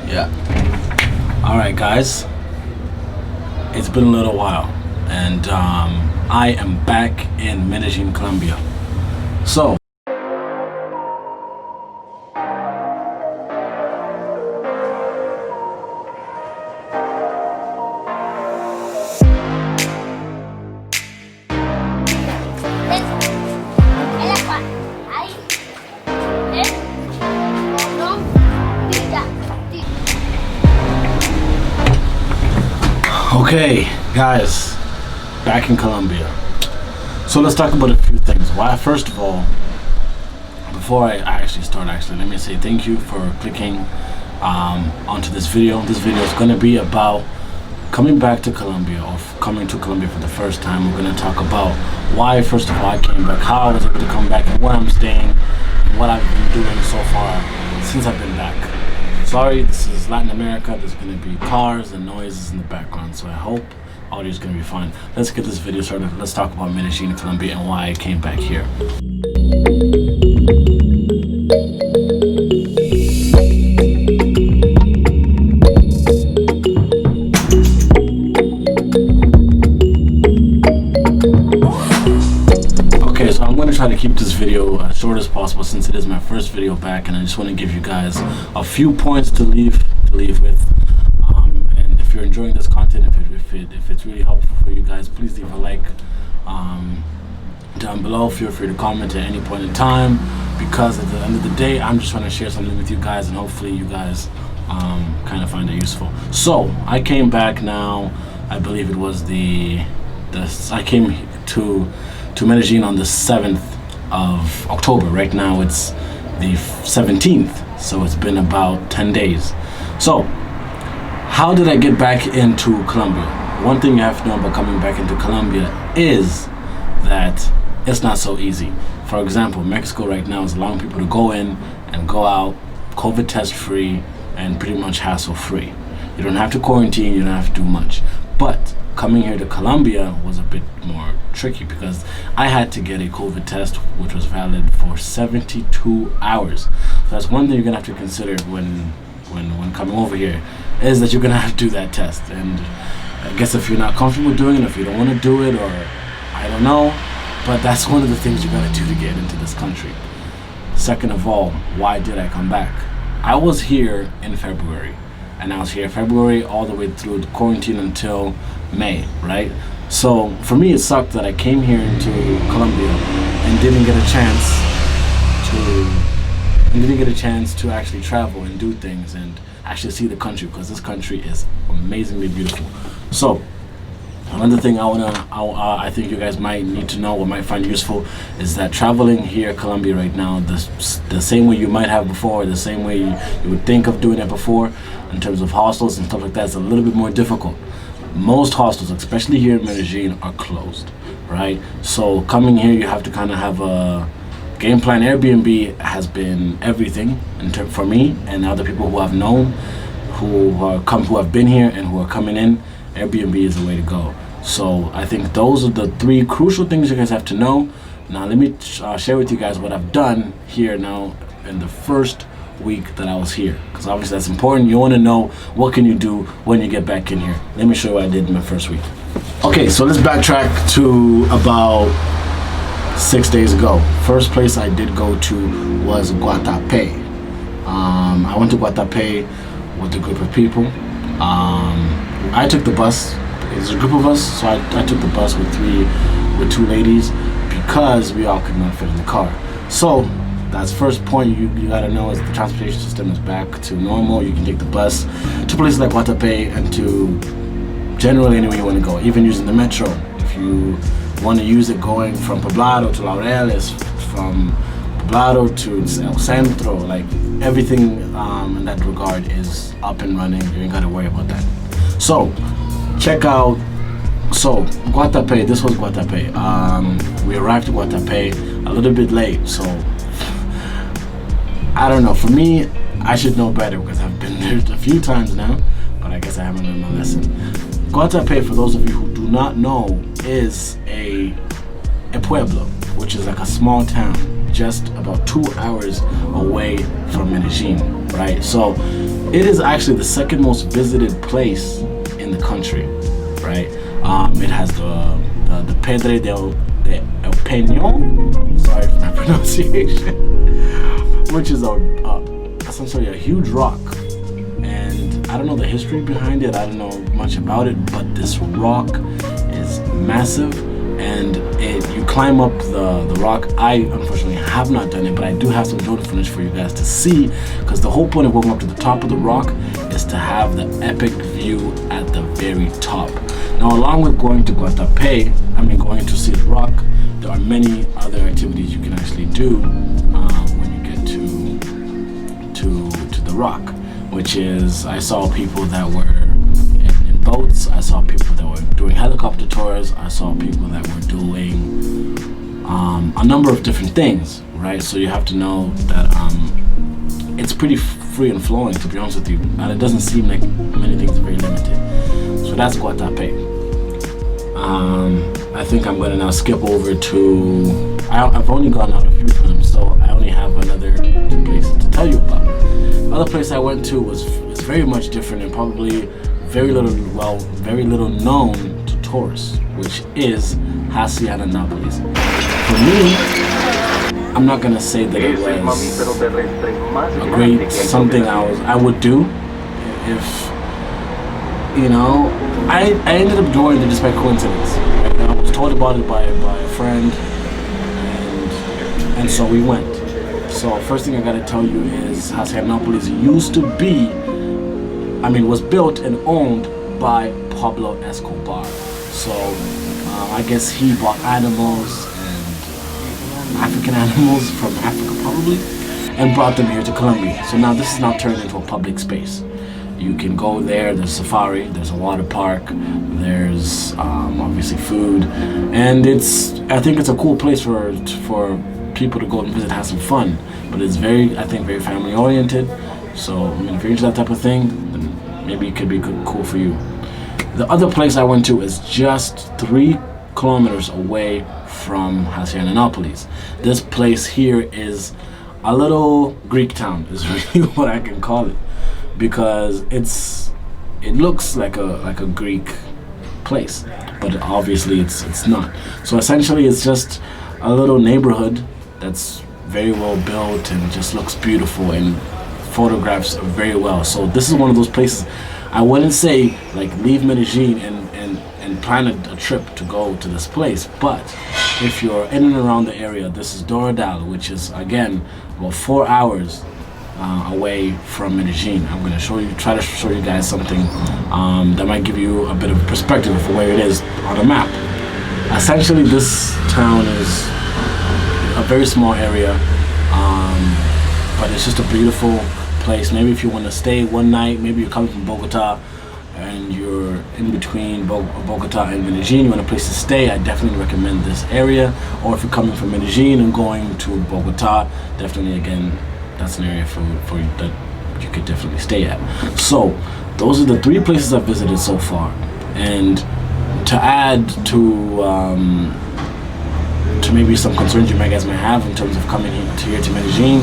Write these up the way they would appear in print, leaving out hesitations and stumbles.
Yeah. Alright guys, it's been a little while and I am back in Medellin, Colombia. So okay, guys, back in Colombia. So let's talk about a few things. Why, first of all, before I actually start, let me say thank you for clicking onto this video. This video is going to be about coming back to Colombia, or coming to Colombia for the first time. We're going to talk about why, first of all, I came back, how I was able to come back, and where I'm staying, and what I've been doing so far since I've been back. Sorry, this is Latin America. There's going to be cars and noises in the background, so I hope audio is going to be fine. Let's get this video started. Let's talk about Medellin, Colombia, and why I came back here. Okay, so I'm going to try to keep this video as short as possible since it is my first video back, and I just want to give you guys a few points to leave with. And if you're enjoying this content, if it's really helpful for you guys, please leave a like down below. Feel free to comment at any point in time, because at the end of the day, I'm just trying to share something with you guys, and hopefully you guys kind of find it useful. So I came back now. I believe it was I came to Medellin on the 7th of October. Right now it's the 17th, so it's been about 10 days. So how did I get back into Colombia? One thing you have to know about coming back into Colombia is that it's not so easy. For example, Mexico right now is allowing people to go in and go out COVID test free and pretty much hassle free. You don't have to quarantine, you don't have to do much. But coming here to Colombia was a bit more tricky because I had to get a COVID test which was valid for 72 hours. So that's one thing you're gonna have to consider when coming over here, is that you're gonna have to do that test. And I guess if you're not comfortable doing it, if you don't want to do it, or I don't know, but that's one of the things you gotta do to get into this country. Second of all, why did I come back? I was here in February, and I was here February all the way through the quarantine until May, right? So for me, it sucked that I came here into Colombia and didn't get a chance to actually travel and do things and actually see the country, because this country is amazingly beautiful. So another thing I think you guys might need to know or might find useful is that traveling here in Colombia right now, the same way you might have before, the same way you would think of doing it before, in terms of hostels and stuff like that, is a little bit more difficult. Most hostels, especially here in Medellin, are closed, right? So coming here, you have to kind of have a game plan. Airbnb has been everything for me and other people who I've known, who have been here and who are coming in. Airbnb is the way to go. So I think those are the three crucial things you guys have to know. Now let me share with you guys what I've done here now in the first week that I was here, because obviously that's important. You want to know what can you do when you get back in here. Let me show you what I did in my first week. Okay, so let's backtrack to about 6 days ago. First place I did go to was Guatape. I went to Guatape with a group of people. I took the bus. There's a group of us, so I took the bus with two ladies, because we all could not fit in the car. So that's first point you gotta know, is the transportation system is back to normal. You can take the bus to places like Guatape and to generally anywhere you want to go, even using the metro. If you want to use it going from Poblado to Laureles, from Poblado to El Centro, like everything in that regard is up and running. You ain't gotta worry about that. So check out, Guatape, this was Guatape. We arrived at Guatape a little bit late, so I don't know, for me, I should know better because I've been there a few times now, but I guess I haven't learned my lesson. Guatape, for those of you who do not know, is a pueblo, which is like a small town just about 2 hours away from Medellin, right? So It is actually the second most visited place in the country, right? It has the Pedre de El Peñón, sorry for my pronunciation, which is essentially a huge rock. And I don't know the history behind it, I don't know much about it, but this rock is massive, and you climb up the rock. I unfortunately have not done it, but I do have some drone footage for you guys to see, because the whole point of going up to the top of the rock is to have the epic view at the very top. Now, along with going to Guatape, going to see the rock, there are many other activities you can actually do when you get to the rock, which is, I saw people that were in boats, I saw people that were doing helicopter tours, I saw people that were doing a number of different things, right? So you have to know that it's pretty free and flowing, to be honest with you, and it doesn't seem like many things are very limited. So that's Guatape. I think I'm gonna now skip over to, I've only gone out a few times, so I only have another two places to tell you about. The other place I went to was very much different and probably very little known to tourists, which is Hacienda Nápoles. For me, I'm not gonna say that it was a great something I would do if, I ended up doing it just by coincidence. Right? I was told about it by a friend, and so we went. So first thing I gotta tell you is Hacienda Nápoles used to be, was built and owned by Pablo Escobar. So I guess he bought animals, and African animals from Africa probably, and brought them here to Colombia. So now this is now turned into a public space. You can go there, there's safari, there's a water park, there's obviously food, and I think it's a cool place for people to go and visit, have some fun. But it's very family oriented. So if you're into that type of thing, then maybe it could be cool for you. The other place I went to is just 3 kilometers away from Hacienda Nápoles. This place here is a little Greek town, is really what I can call it, because it looks like a Greek place, but obviously it's not. So essentially it's just a little neighborhood that's very well built and just looks beautiful and photographs very well. So this is one of those places I wouldn't say like leave Medellin and plan a trip to go to this place, but if you're in and around the area, this is Doradal, which is again about 4 hours away from Medellin. I'm going to try to show you guys something that might give you a bit of perspective of where it is on a map. Essentially, this town is a very small area, but it's just a beautiful place. Maybe if you want to stay one night, maybe you're coming from Bogota and you're in between Bogota and Medellin, you want a place to stay, I definitely recommend this area. Or if you're coming from Medellin and going to Bogota, definitely, again, that's an area for you that you could definitely stay at. So those are the 3 places I've visited so far. And to add to maybe some concerns you guys might have in terms of coming here to Medellin,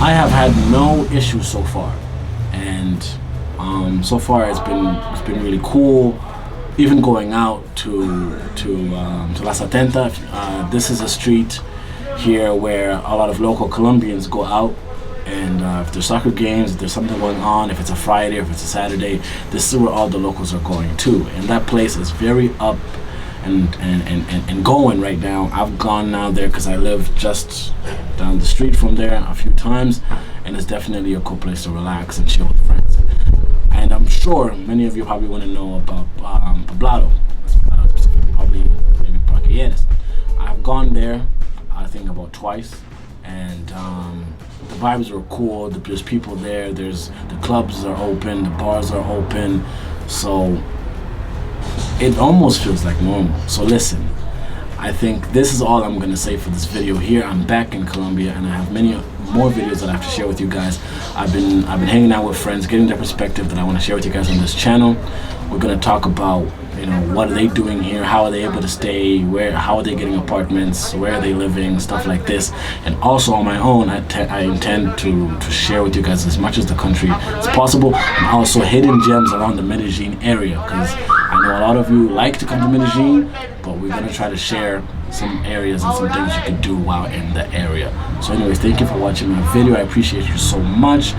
I have had no issues so far, and so far it's been really cool. Even going out to La Setenta, this is a street here where a lot of local Colombians go out, and if there's soccer games, if there's something going on, if it's a Friday or if it's a Saturday, this is where all the locals are going to, and that place is very up and going right now. I've gone now there because I live just down the street from there a few times, and it's definitely a cool place to relax and chill with friends. And I'm sure many of you probably want to know about Poblado, specifically probably maybe Parquilleres. I've gone there, I think about twice, and the vibes are cool. There's people there. The clubs are open, the bars are open, so it almost feels like normal. So listen, I think this is all I'm gonna say for this video here. I'm back in Colombia, and I have more videos that I have to share with you guys. I've been hanging out with friends, getting their perspective that I want to share with you guys on this channel. We're gonna talk about, you know, what are they doing here, how are they able to stay, how are they getting apartments, where are they living, stuff like this. And also on my own, I intend to share with you guys as much as the country as possible, and also hidden gems around the Medellin area, because I know a lot of you like to come to Medellin, but we're gonna try to share some areas and some things you can do while in the area. So anyways, thank you for watching my video. I appreciate you so much.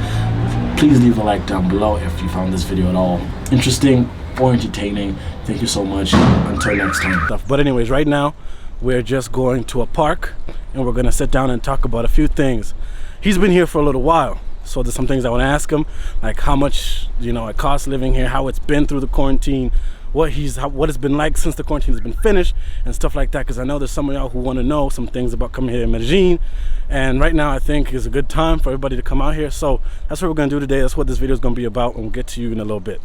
Please leave a like down below if you found this video at all interesting or entertaining. Thank you so much. Until next time. But anyways, right now we're just going to a park and we're gonna sit down and talk about a few things. He's been here for a little while, so there's some things I want to ask him, like how much, you know, it costs living here, how it's been through the quarantine, what it's been like since the quarantine has been finished, and stuff like that, because I know there's some of y'all who want to know some things about coming here in Medellin, and right now I think is a good time for everybody to come out here. So that's what we're gonna do today. That's what this video is gonna be about, and we'll get to you in a little bit.